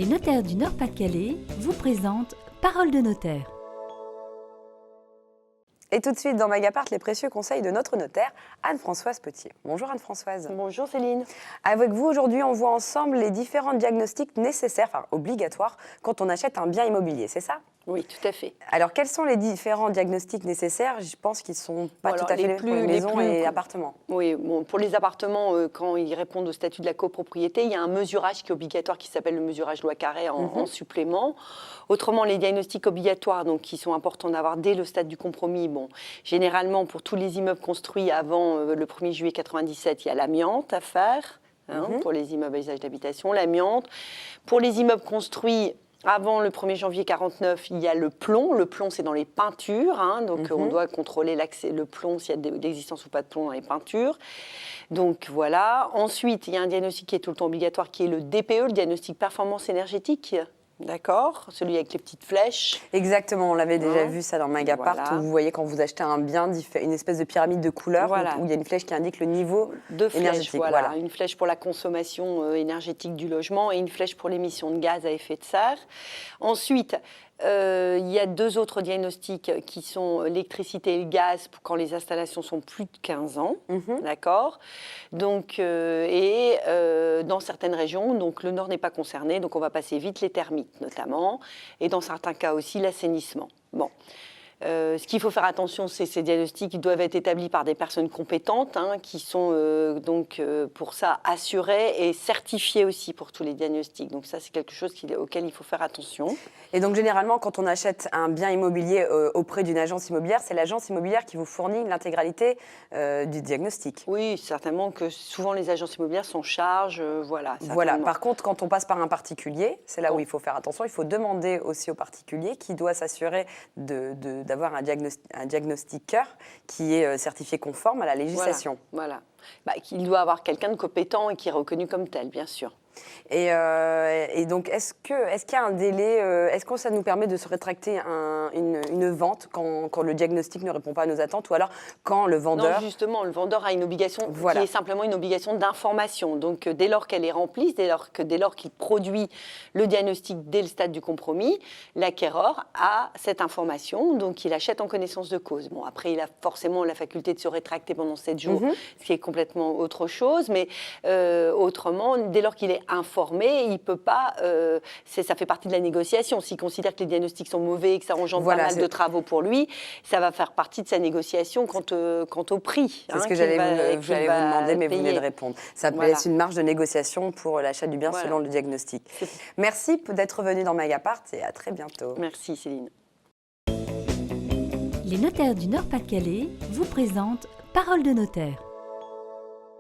Les notaires du Nord-Pas-de-Calais vous présentent Parole de notaire. Et tout de suite dans Magapart, les précieux conseils de notre notaire, Anne-Françoise Potier. Bonjour Anne-Françoise. Bonjour Céline. Avec vous aujourd'hui, on voit ensemble les différents diagnostics nécessaires, enfin obligatoires, quand on achète un bien immobilier, c'est ça? Oui, tout à fait. Alors quels sont les différents diagnostics nécessaires? Je pense qu'ils ne sont pas tout à fait les mêmes pour les maisons et appartements. Oui, bon, pour les appartements, quand ils répondent au statut de la copropriété, il y a un mesurage qui est obligatoire qui s'appelle le mesurage loi Carré en supplément. Autrement, les diagnostics obligatoires, donc, qui sont importants d'avoir dès le stade du compromis, bon, généralement pour tous les immeubles construits avant le 1er juillet 1997, il y a l'amiante à faire. Pour les immeubles à usage d'habitation, l'amiante. Pour les immeubles construits avant le 1er janvier 1949, il y a le plomb. Le plomb, c'est dans les peintures. Donc, on doit contrôler le plomb, s'il y a d'existence ou pas de plomb dans les peintures. Donc, voilà. Ensuite, il y a un diagnostic qui est tout le temps obligatoire, qui est le DPE, le diagnostic performance énergétique. D'accord, celui avec les petites flèches. Exactement, on l'avait déjà vu ça dans Magapart, Voilà. où vous voyez quand vous achetez un bien, une espèce de pyramide de couleurs, Voilà. où il y a une flèche qui indique le niveau énergétique. Voilà. Une flèche pour la consommation énergétique du logement et une flèche pour l'émission de gaz à effet de serre. Ensuite, il y a deux autres diagnostics qui sont l'électricité et le gaz quand les installations sont plus de 15 ans, d'accord. Donc, dans certaines régions, donc le Nord n'est pas concerné, donc on va passer vite les termites notamment, et dans certains cas aussi l'assainissement. Bon. Ce qu'il faut faire attention, c'est ces diagnostics qui doivent être établis par des personnes compétentes, qui sont pour ça assurées et certifiées aussi pour tous les diagnostics. Donc ça, c'est quelque chose auquel il faut faire attention. Et donc généralement, quand on achète un bien immobilier auprès d'une agence immobilière, c'est l'agence immobilière qui vous fournit l'intégralité du diagnostic. Oui, certainement que souvent les agences immobilières s'en chargent, voilà. Voilà. Par contre, quand on passe par un particulier, c'est là où il faut faire attention. Il faut demander aussi au particulier qui doit s'assurer d'avoir un diagnostiqueur qui est certifié conforme à la législation. Voilà. Il doit avoir quelqu'un de compétent et qui est reconnu comme tel, bien sûr. Et donc, est-ce qu'il y a un délai, est-ce que ça nous permet de se rétracter une vente quand le diagnostic ne répond pas à nos attentes, ou alors quand le vendeur... Non, justement, le vendeur a une obligation qui est simplement une obligation d'information. Donc, dès lors qu'elle est remplie, dès lors qu'il produit le diagnostic dès le stade du compromis, l'acquéreur a cette information, donc il achète en connaissance de cause. Bon, après, il a forcément la faculté de se rétracter pendant 7 jours, ce qui est complètement autre chose, mais autrement, dès lors qu'il est informé, il ne peut pas... ça fait partie de la négociation. S'il considère que les diagnostics sont mauvais et que ça engendre pas mal de travaux pour lui, ça va faire partie de sa négociation quant au prix. C'est ce que j'allais vous demander, mais vous venez de répondre. Ça laisse une marge de négociation pour l'achat du bien selon le diagnostic. Merci d'être venu dans Magapart et à très bientôt. Merci Céline. Les notaires du Nord-Pas-de-Calais vous présentent Parole de notaire.